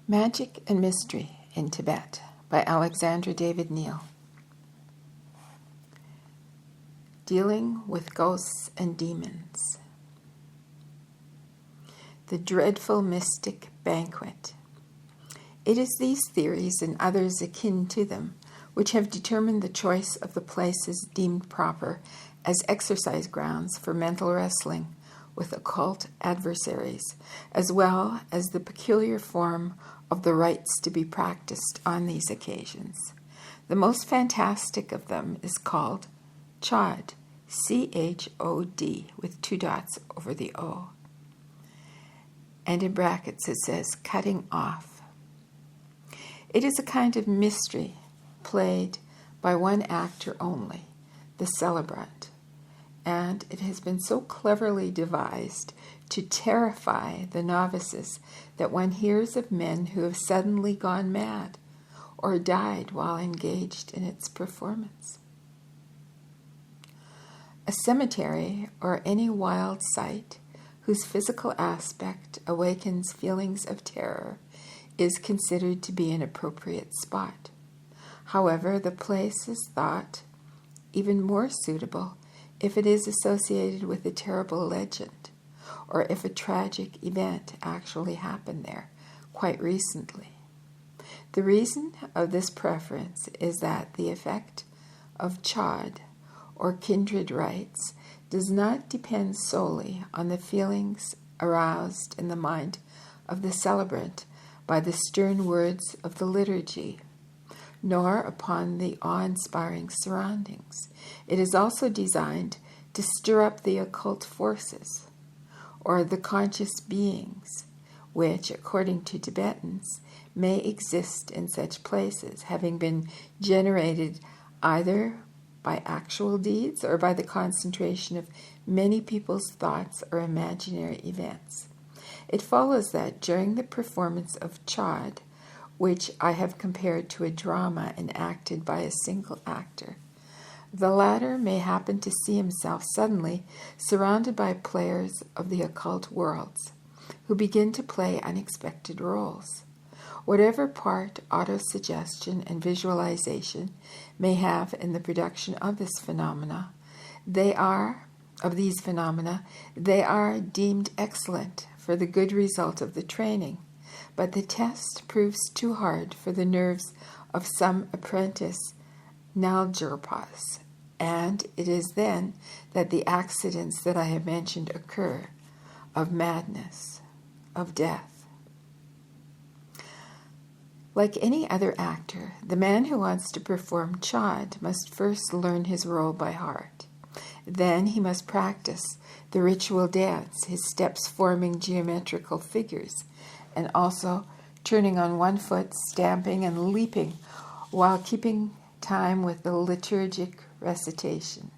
Magic and Mystery in Tibet by Alexandra David-Neel. Dealing with Ghosts and Demons. The dreadful mystic Banquet. It is these theories and others akin to them which have determined the choice of the places deemed proper as exercise grounds for mental wrestling with occult adversaries, as well as the peculiar form of the rites to be practiced on these occasions. The most fantastic of them is called Chöd, C-H-O-D, with 2 dots over the O. And in brackets it says, cutting off. It is a kind of mystery played by one actor only, the celebrant, and it has been so cleverly devised to terrify the novices that one hears of men who have suddenly gone mad or died while engaged in its performance. A cemetery or any wild site whose physical aspect awakens feelings of terror is considered to be an appropriate spot. However, the place is thought even more suitable if it is associated with a terrible legend, or if a tragic event actually happened there quite recently. The reason of this preference is that the effect of Chöd, or kindred rites, does not depend solely on the feelings aroused in the mind of the celebrant by the stern words of the liturgy, nor upon the awe-inspiring surroundings. It is also designed to stir up the occult forces, or the conscious beings, which, according to Tibetans, may exist in such places, having been generated either by actual deeds or by the concentration of many people's thoughts or imaginary events. It follows that during the performance of Chöd, which I have compared to a drama enacted by a single actor, the latter may happen to see himself suddenly surrounded by players of the occult worlds, who begin to play unexpected roles. Whatever part autosuggestion and visualization may have in the production of these phenomena, they are deemed excellent for the good result of the training, but the test proves too hard for the nerves of some apprentice Nalgerpas, and it is then that the accidents that I have mentioned occur, of madness, of death. Like any other actor, the man who wants to perform Chöd must first learn his role by heart. Then he must practice the ritual dance, his steps forming geometrical figures, and also turning on one foot, stamping and leaping while keeping time with the liturgic recitation.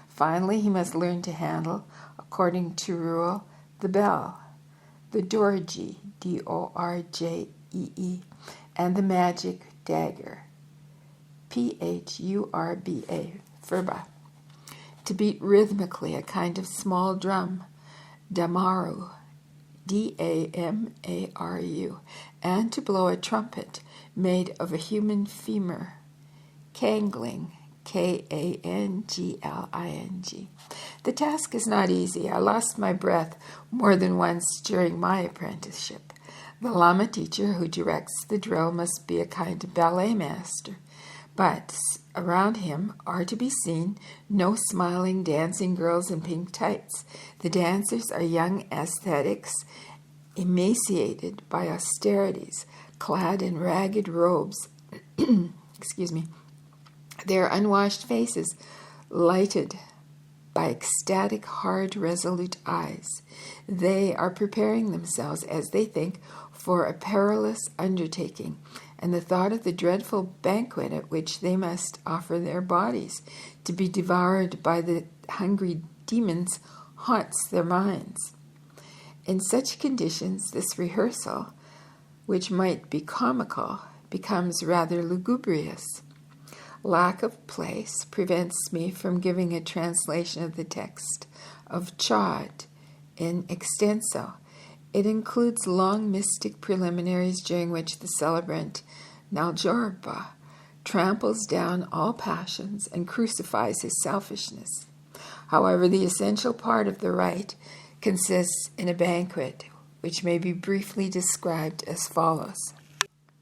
Finally, he must learn to handle, according to rule, the bell, the dorje, D-O-R-J-E-E, and the magic dagger, P-H-U-R-B-A, furba, to beat rhythmically a kind of small drum, damaru, D-A-M-A-R-U, and to blow a trumpet made of a human femur, kangling, K-A-N-G-L-I-N-G. The task is not easy. I lost my breath more than once during my apprenticeship. The Lama teacher who directs the drill must be a kind of ballet master, but around him are to be seen no smiling dancing girls in pink tights. The dancers are young ascetics, emaciated by austerities, clad in ragged robes, their unwashed faces lighted by ecstatic, hard, resolute eyes. They are preparing themselves, as they think, for a perilous undertaking, and the thought of the dreadful banquet at which they must offer their bodies to be devoured by the hungry demons haunts their minds. In such conditions, this rehearsal, which might be comical, becomes rather lugubrious. Lack of place prevents me from giving a translation of the text of Chöd in extenso. It includes long mystic preliminaries during which the celebrant Naljorpa tramples down all passions and crucifies his selfishness. However, the essential part of the rite consists in a banquet, which may be briefly described as follows.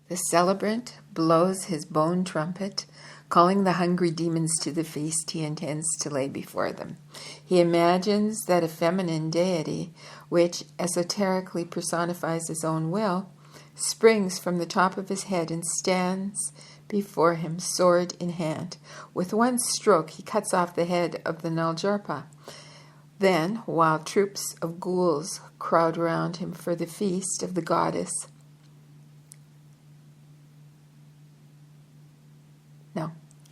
The celebrant blows his bone trumpet, calling the hungry demons to the feast he intends to lay before them. He imagines that a feminine deity, which esoterically personifies his own will, springs from the top of his head and stands before him, sword in hand. With one stroke, he cuts off the head of the Naljorpa. Then, while troops of ghouls crowd around him for the feast of the goddess,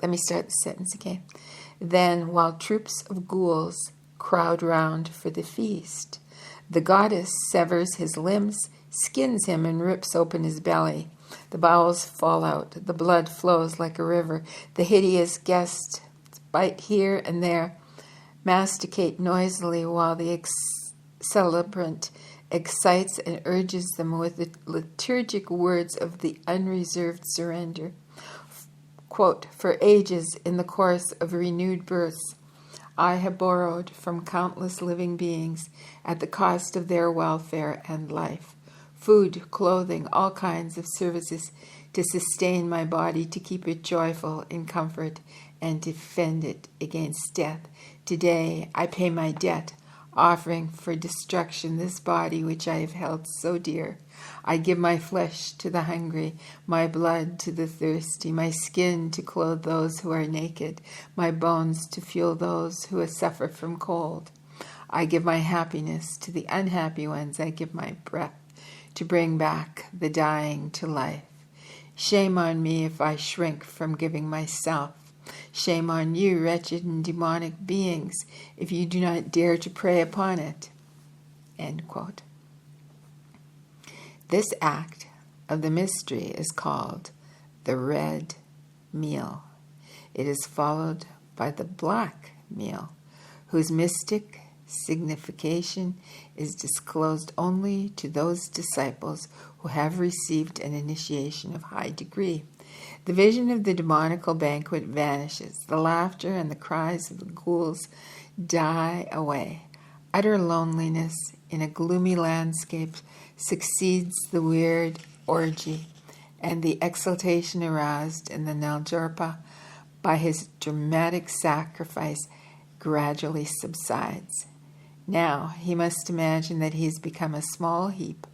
Let me start the sentence again. Then, while troops of ghouls crowd round for the feast, the goddess severs his limbs, skins him, and rips open his belly. The bowels fall out. The blood flows like a river. The hideous guests bite here and there, masticate noisily while the celebrant excites and urges them with the liturgic words of the unreserved surrender. Quote, for ages, in the course of renewed births, I have borrowed from countless living beings at the cost of their welfare and life. Food, clothing, all kinds of services to sustain my body, to keep it joyful in comfort, and defend it against death. Today I pay my debt, offering for destruction this body which I have held so dear. I give my flesh to the hungry, my blood to the thirsty, my skin to clothe those who are naked, my bones to fuel those who suffer from cold. I give my happiness to the unhappy ones. I give my breath to bring back the dying to life. Shame on me if I shrink from giving myself. Shame on you, wretched and demonic beings, if you do not dare to prey upon it. End quote. This act of the mystery is called the red meal. It is followed by the black meal, whose mystic signification is disclosed only to those disciples who have received an initiation of high degree. The vision of the demonical banquet vanishes. The laughter and the cries of the ghouls die away. Utter loneliness in a gloomy landscape succeeds the weird orgy, and the exultation aroused in the Naljorpa by his dramatic sacrifice gradually subsides. Now he must imagine that he has become a small heap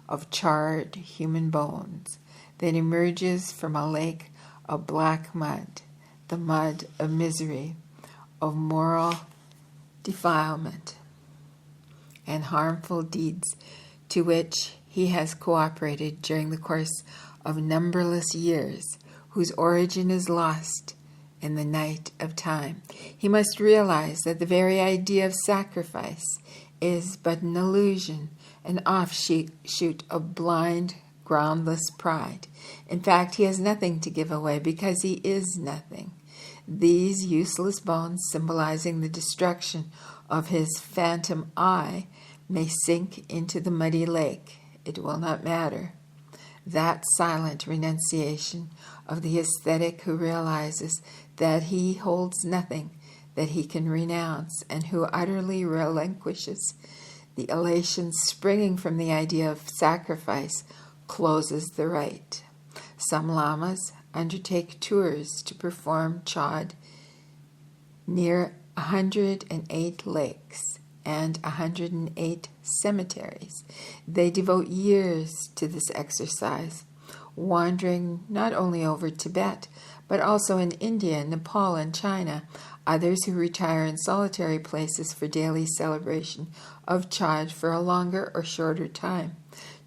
of charred human bones that emerges from a lake of black mud, the mud of misery, of moral defilement, and harmful deeds to which he has cooperated during the course of numberless years, whose origin is lost in the night of time. He must realize that the very idea of sacrifice is but an illusion, an offshoot of blind, groundless pride. In fact, he has nothing to give away because he is nothing. These useless bones, symbolizing the destruction of his phantom I, may sink into the muddy lake. It will not matter. That silent renunciation of the ascetic who realizes that he holds nothing that he can renounce, and who utterly relinquishes the elation springing from the idea of sacrifice, closes the rite. Some lamas undertake tours to perform Chöd near 108 lakes and 108 cemeteries. They devote years to this exercise, wandering not only over Tibet, but also in India, Nepal, and China. Others who retire in solitary places for daily celebration of Chöd for a longer or shorter time.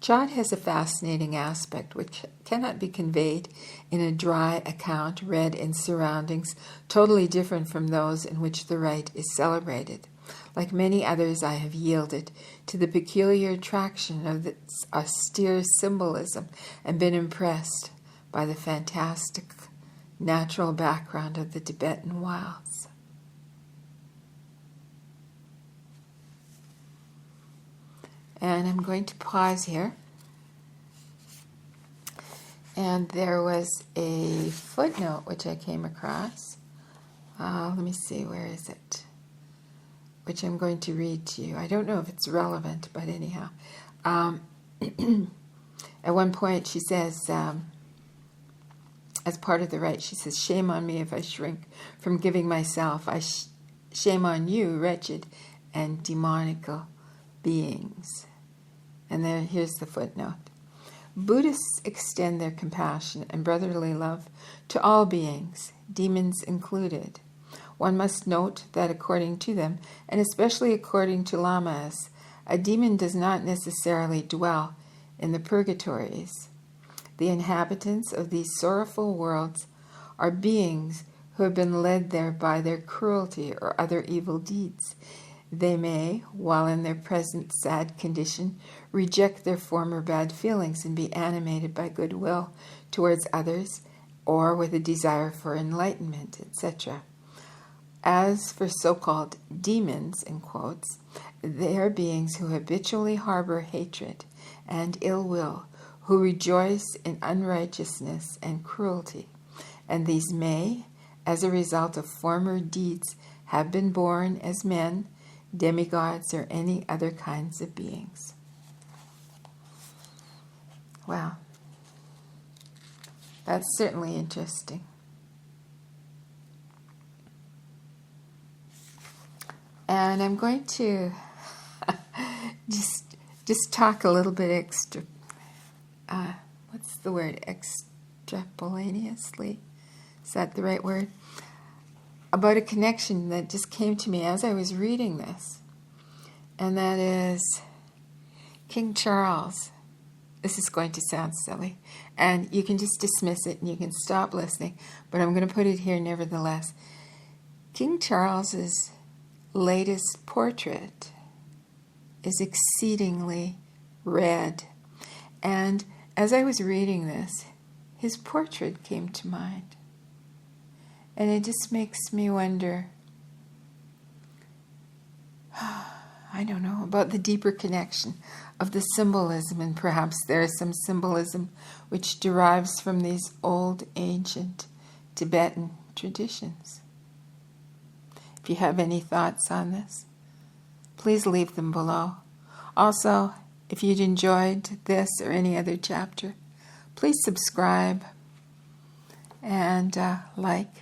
Chöd has a fascinating aspect which cannot be conveyed in a dry account read in surroundings totally different from those in which the rite is celebrated. Like many others, I have yielded to the peculiar attraction of its austere symbolism and been impressed by the fantastic natural background of the Tibetan wilds. And I'm going to pause here. And there was a footnote which I came across. Let me see, where is it? Which I'm going to read to you. I don't know if it's relevant, but anyhow. At one point she says, as part of the rite, she says, "Shame on me if I shrink from giving myself. Shame on you, wretched and demonical beings." And here's the footnote. Buddhists extend their compassion and brotherly love to all beings, demons included. One must note that according to them, and especially according to lamas, a demon does not necessarily dwell in the purgatories. The inhabitants of these sorrowful worlds are beings who have been led there by their cruelty or other evil deeds. They may, while in their present sad condition, reject their former bad feelings and be animated by goodwill towards others or with a desire for enlightenment, etc. As for so-called demons, in quotes, they are beings who habitually harbor hatred and ill will, who rejoice in unrighteousness and cruelty, and these may, as a result of former deeds, have been born as men, demigods, or any other kinds of beings. Wow. That's certainly interesting. And I'm going to just talk a little bit extra, what's the word, extrapolaneously? Is that the right word? About a connection that just came to me as I was reading this. And that is King Charles. This is going to sound silly. And you can just dismiss it and you can stop listening. But I'm going to put it here nevertheless. King Charles's latest portrait is exceedingly red. And as I was reading this, his portrait came to mind. And it just makes me wonder, I don't know, about the deeper connection of the symbolism, and perhaps there is some symbolism which derives from these old, ancient Tibetan traditions. If you have any thoughts on this, please leave them below. Also, if you'd enjoyed this or any other chapter, please subscribe and like.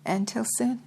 Until soon.